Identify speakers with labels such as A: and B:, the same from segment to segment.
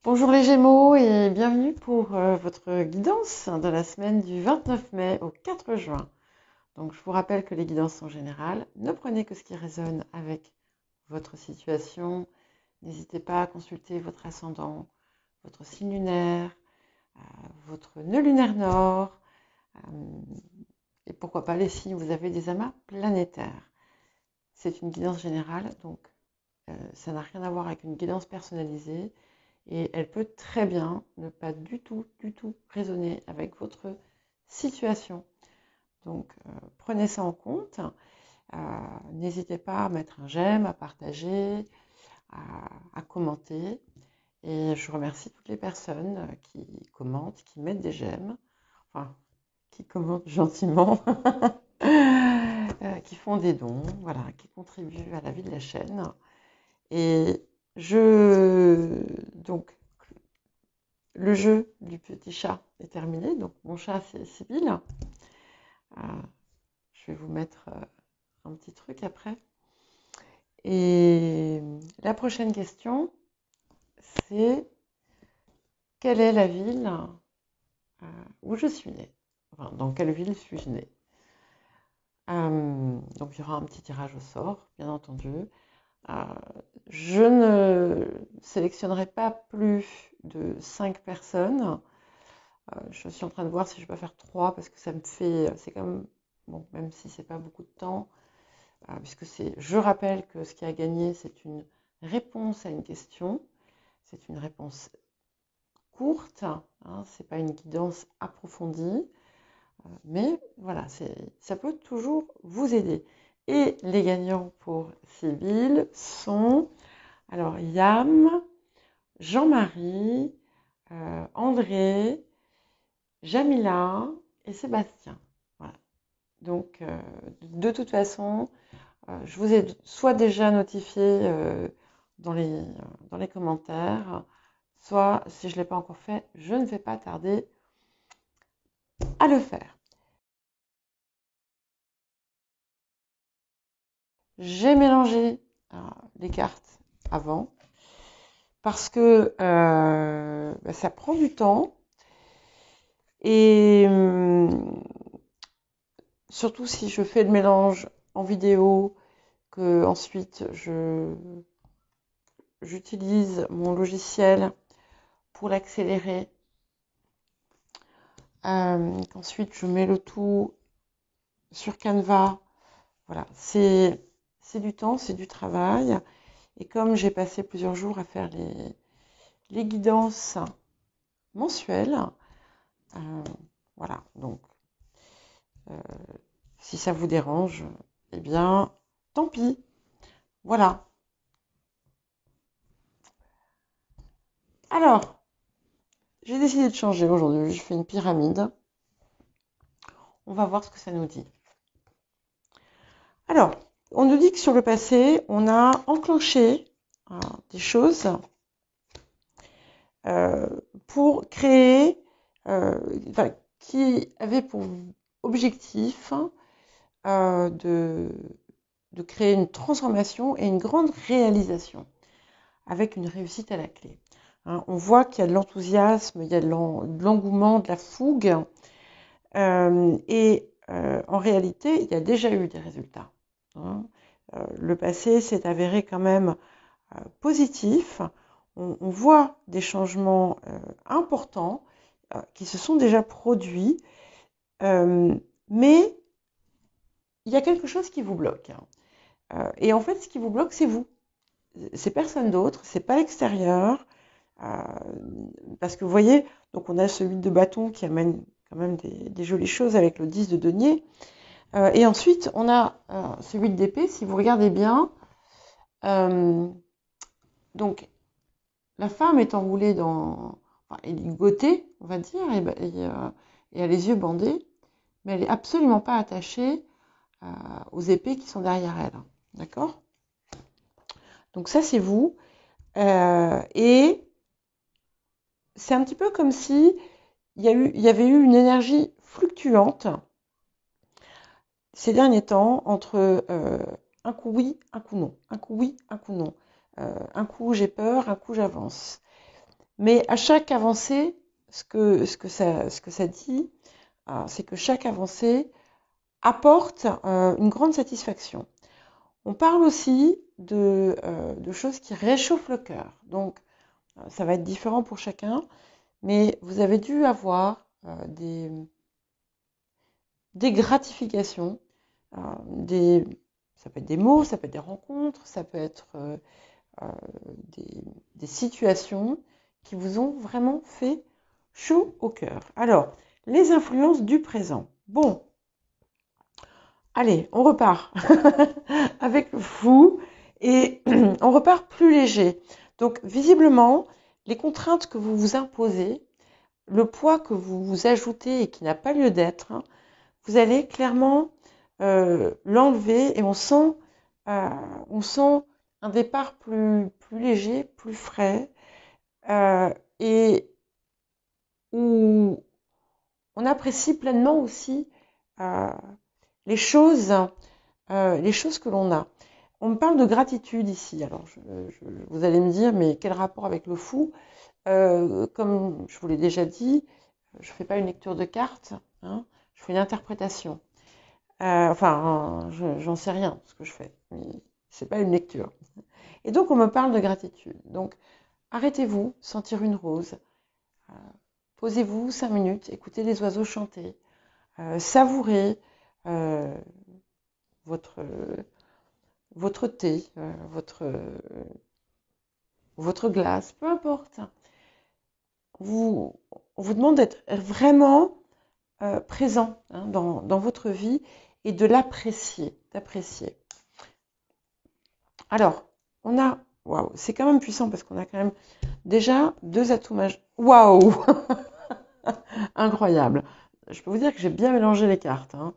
A: Bonjour les Gémeaux et bienvenue pour votre guidance de la semaine du 29 mai au 4 juin. Donc je vous rappelle que les guidances sont générales. Ne prenez que ce qui résonne avec votre situation. N'hésitez pas à consulter votre ascendant, votre signe lunaire, votre nœud lunaire nord et pourquoi pas les signes où vous avez des amas planétaires. C'est une guidance générale, donc ça n'a rien à voir avec une guidance personnalisée. Et elle peut très bien ne pas du tout résonner avec votre situation. Donc, prenez ça en compte. N'hésitez pas à mettre un j'aime, à partager, à commenter. Et je remercie toutes les personnes qui commentent, qui mettent des j'aime, enfin, qui commentent gentiment, qui font des dons, voilà, qui contribuent à la vie de la chaîne. Et donc, le jeu du petit chat est terminé. Donc, mon chat, c'est Sibylle. Je vais vous mettre un petit truc après. Et la prochaine question, c'est quelle est la ville où je suis née? Enfin, dans quelle ville suis-je née? Donc, il y aura un petit tirage au sort, bien entendu. Je ne sélectionnerai pas plus de 5 personnes. Je suis en train de voir si je peux faire 3 parce que ça me fait, c'est quand même, bon, même si c'est pas beaucoup de temps, puisque je rappelle que ce qui a gagné, c'est une réponse à une question, c'est une réponse courte, hein, c'est pas une guidance approfondie, mais voilà, ça peut toujours vous aider. Et les gagnants pour Sibylle sont, alors Yam, Jean-Marie, André, Jamila et Sébastien. Voilà. Donc, de toute façon, je vous ai soit déjà notifié dans les commentaires, soit, si je ne l'ai pas encore fait, je ne vais pas tarder à le faire. J'ai mélangé les cartes avant parce que ça prend du temps et surtout si je fais le mélange en vidéo, que ensuite j'utilise mon logiciel pour l'accélérer, qu'ensuite je mets le tout sur Canva. Voilà, c'est du temps, c'est du travail. Et comme j'ai passé plusieurs jours à faire les guidances mensuelles, voilà, donc si ça vous dérange, eh bien, tant pis. Voilà. Alors, j'ai décidé de changer aujourd'hui. Je fais une pyramide. On va voir ce que ça nous dit. Alors, on nous dit que sur le passé, on a enclenché des choses pour créer, qui avaient pour objectif de créer une transformation et une grande réalisation, avec une réussite à la clé. Hein, on voit qu'il y a de l'enthousiasme, il y a de l'engouement, de la fougue, et en réalité, il y a déjà eu des résultats. Hein. Le passé s'est avéré quand même positif. On voit des changements importants qui se sont déjà produits, mais il y a quelque chose qui vous bloque. Et en fait, ce qui vous bloque, c'est vous. C'est personne d'autre, c'est pas l'extérieur. Parce que vous voyez, donc on a ce 8 de bâton qui amène quand même des jolies choses avec le 10 de denier. Et ensuite, on a ce 8 d'épée, si vous regardez bien. Donc, la femme est enroulée enfin, elle est ligotée, on va dire, et a les yeux bandés, mais elle n'est absolument pas attachée aux épées qui sont derrière elle. D'accord? Donc ça, c'est vous. Et c'est un petit peu comme si il y avait eu une énergie fluctuante ces derniers temps entre un coup oui, un coup non, un coup oui, un coup non. Un coup j'ai peur, un coup j'avance. Mais à chaque avancée, ce que ça dit, c'est que chaque avancée apporte une grande satisfaction. On parle aussi de choses qui réchauffent le cœur. Donc, ça va être différent pour chacun, mais vous avez dû avoir des gratifications, ça peut être des mots, ça peut être des rencontres, ça peut être euh, des situations qui vous ont vraiment fait chaud au cœur. Alors, les influences du présent. Bon, allez, on repart avec le fou et on repart plus léger. Donc, visiblement, les contraintes que vous vous imposez, le poids que vous vous ajoutez et qui n'a pas lieu d'être, hein, vous allez clairement l'enlever et on sent un départ plus léger, plus frais et où on apprécie pleinement aussi euh, les choses que l'on a. On me parle de gratitude ici. Alors, vous allez me dire, mais quel rapport avec le fou? Comme je vous l'ai déjà dit, je ne fais pas une lecture de cartes, hein, je fais une interprétation. J'en sais rien ce que je fais, mais c'est pas une lecture. Et donc, on me parle de gratitude. Donc, arrêtez-vous, sentir une rose, euh, posez-vous 5 minutes, écoutez les oiseaux chanter, savourez euh, votre, votre thé, votre glace, peu importe. On vous demande d'être vraiment présent, hein, dans votre vie et de l'apprécier, d'apprécier. Alors, waouh, c'est quand même puissant parce qu'on a quand même déjà 2 atouts majeurs. Waouh, incroyable. Je peux vous dire que j'ai bien mélangé les cartes, hein.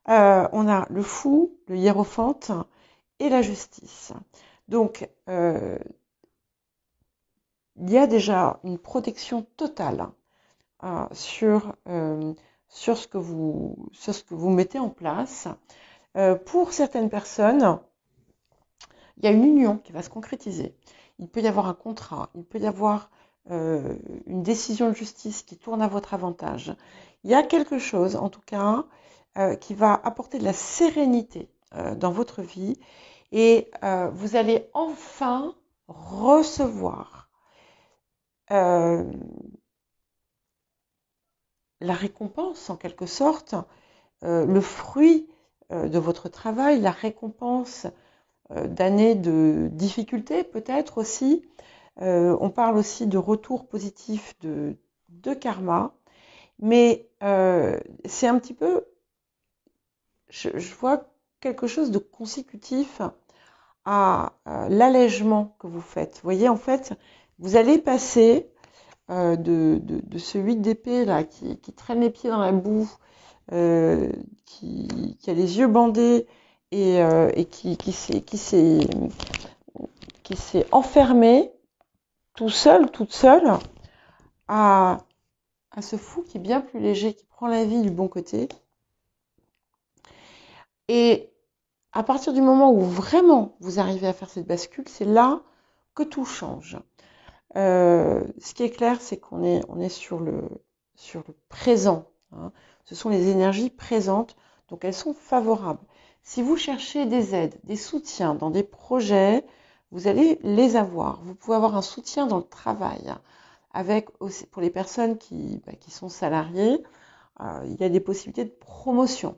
A: On a le fou, le hiérophante et la justice. Donc, il y a déjà une protection totale sur ce que vous mettez en place. Pour certaines personnes, il y a une union qui va se concrétiser. Il peut y avoir un contrat, il peut y avoir une décision de justice qui tourne à votre avantage. Il y a quelque chose, en tout cas, qui va apporter de la sérénité dans votre vie et vous allez enfin recevoir la récompense, en quelque sorte, le fruit de votre travail, la récompense d'années de difficultés peut-être aussi. On parle aussi de retour positif de karma, mais c'est un petit peu, je vois quelque chose de consécutif à l'allègement que vous faites. Vous voyez, en fait, vous allez passer de ce 8 d'épée là qui traîne les pieds dans la boue, qui a les yeux bandés et qui s'est enfermé tout seul, toute seule, à ce fou qui est bien plus léger, qui prend la vie du bon côté. Et à partir du moment où vraiment vous arrivez à faire cette bascule, c'est là que tout change. Ce qui est clair, c'est qu'on est sur le présent, hein. Ce sont les énergies présentes, donc elles sont favorables. Si vous cherchez des aides, des soutiens dans des projets, vous allez les avoir. Vous pouvez avoir un soutien dans le travail, avec aussi pour les personnes qui sont salariées, il y a des possibilités de promotion.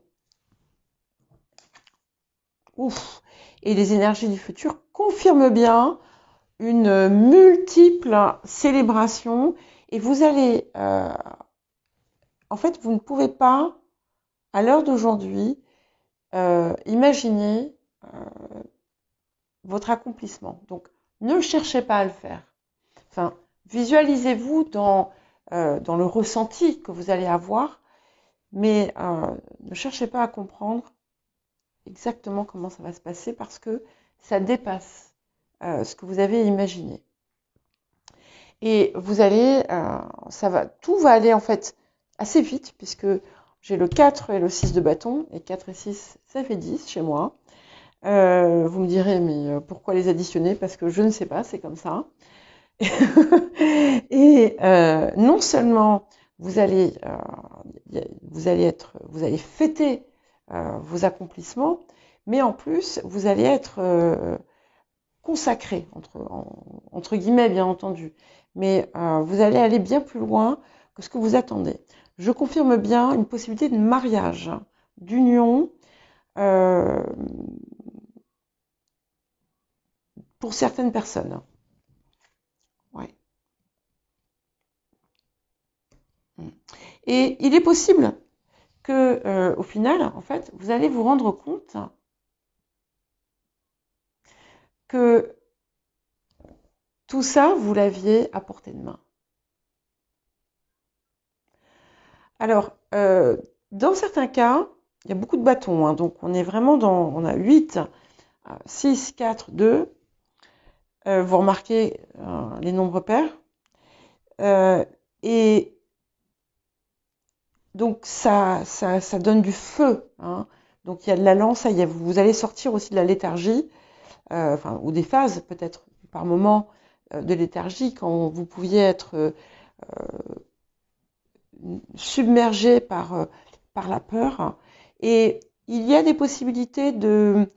A: Ouf. Et les énergies du futur confirment bien une multiple célébration et vous allez, en fait, vous ne pouvez pas, à l'heure d'aujourd'hui, imaginer votre accomplissement. Donc, ne cherchez pas à le faire. Enfin, visualisez-vous dans le ressenti que vous allez avoir, mais ne cherchez pas à comprendre exactement comment ça va se passer parce que ça dépasse ce que vous avez imaginé. Et vous allez, tout va aller en fait assez vite puisque j'ai le 4 et le 6 de bâton, et 4 et 6, ça fait 10 chez moi. Vous me direz, mais pourquoi les additionner? Parce que je ne sais pas, c'est comme ça. Et non seulement vous allez fêter vos accomplissements, mais en plus vous allez être consacré entre guillemets bien entendu. Mais vous allez aller bien plus loin que ce que vous attendez. Je confirme bien une possibilité de mariage, d'union. Pour certaines personnes. Ouais. Et il est possible que, au final, en fait, vous allez vous rendre compte que tout ça, vous l'aviez à portée de main. Alors, dans certains cas, il y a beaucoup de bâtons, hein, donc on est vraiment on a 8, 6, 4, 2. Vous remarquez les nombres pairs. Et donc ça donne du feu, hein. Donc il y a de la lance, vous allez sortir aussi de la léthargie, ou des phases peut-être par moment de léthargie quand vous pouviez être submergé par la peur. Et il y a des possibilités de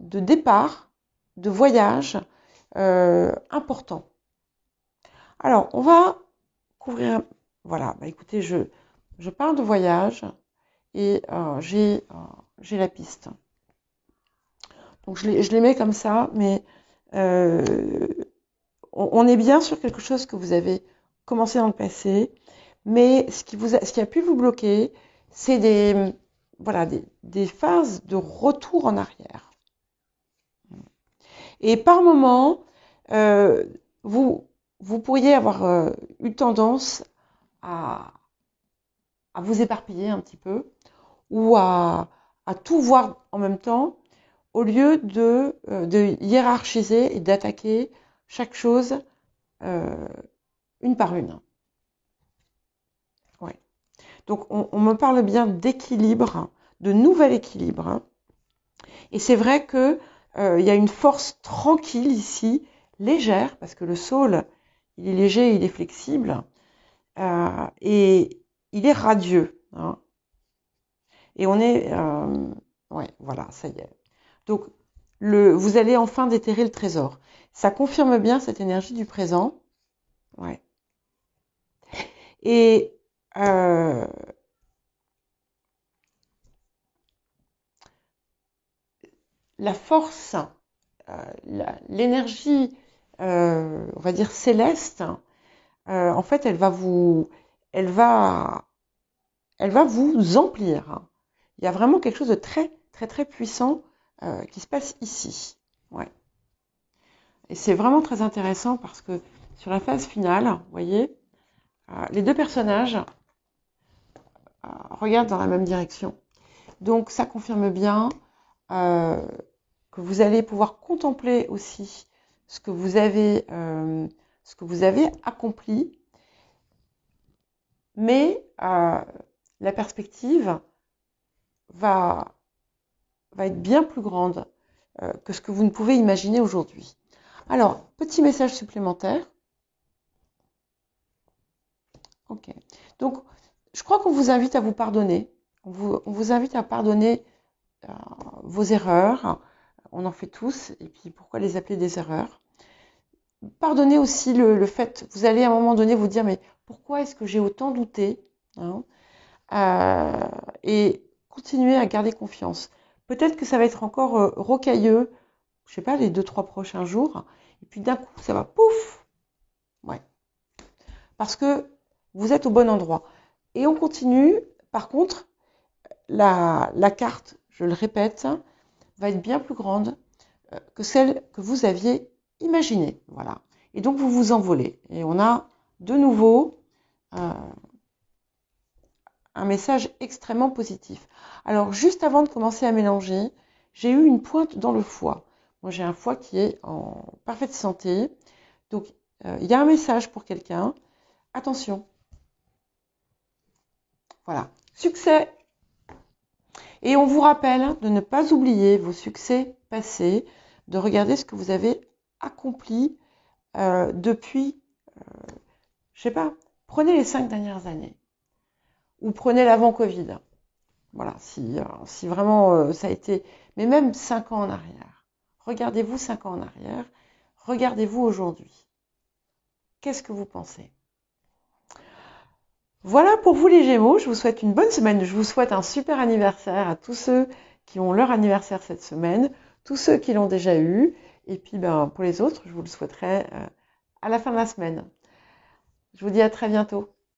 A: départ, de voyage importants. Alors on va couvrir. Voilà, écoutez, je parle de voyage et j'ai la piste. Donc je les mets comme ça, mais on est bien sur quelque chose que vous avez commencé dans le passé, mais ce qui a pu vous bloquer, c'est des phases de retour en arrière. Et par moment, vous pourriez avoir eu tendance à vous éparpiller un petit peu ou à tout voir en même temps au lieu de hiérarchiser et d'attaquer chaque chose une par une. Ouais. Donc on me parle bien d'équilibre, de nouvel équilibre. Hein. Et c'est vrai que y a une force tranquille ici, légère, parce que le saule, il est léger, il est flexible, et il est radieux. Hein. Et on est... ouais, voilà, ça y est. Donc, vous allez enfin déterrer le trésor. Ça confirme bien cette énergie du présent. Ouais. Et la force, l'énergie, on va dire céleste, en fait, elle va vous emplir. Il y a vraiment quelque chose de très, très, très puissant qui se passe ici. Ouais. Et c'est vraiment très intéressant parce que sur la phase finale, vous voyez, les deux personnages regardent dans la même direction. Donc ça confirme bien que vous allez pouvoir contempler aussi ce que vous avez accompli, mais la perspective va être bien plus grande que ce que vous ne pouvez imaginer aujourd'hui. Alors, petit message supplémentaire. Ok. Donc, je crois qu'on vous invite à vous pardonner. On vous invite à pardonner vos erreurs. On en fait tous. Et puis, pourquoi les appeler des erreurs? Pardonnez aussi le fait, vous allez à un moment donné vous dire, mais pourquoi est-ce que j'ai autant douté, hein, et continuez à garder confiance. Peut-être que ça va être encore rocailleux, je sais pas, les 2-3 prochains jours, et puis d'un coup, ça va pouf. Ouais. Parce que vous êtes au bon endroit. Et on continue. Par contre, la carte, je le répète, va être bien plus grande que celle que vous aviez imaginée. Voilà. Et donc, vous vous envolez. Et on a de nouveau un message extrêmement positif. Alors, juste avant de commencer à mélanger, j'ai eu une pointe dans le foie. Moi, j'ai un foie qui est en parfaite santé. Donc, il y a un message pour quelqu'un. Attention. Voilà. Succès. Et on vous rappelle de ne pas oublier vos succès passés, de regarder ce que vous avez accompli depuis, je sais pas, prenez les 5 dernières années ou prenez l'avant-Covid. Voilà, si vraiment ça a été, mais même 5 ans en arrière. Regardez-vous 5 ans en arrière, regardez-vous aujourd'hui. Qu'est-ce que vous pensez? Voilà pour vous les Gémeaux, je vous souhaite une bonne semaine, je vous souhaite un super anniversaire à tous ceux qui ont leur anniversaire cette semaine, tous ceux qui l'ont déjà eu, et puis pour les autres, je vous le souhaiterai à la fin de la semaine. Je vous dis à très bientôt.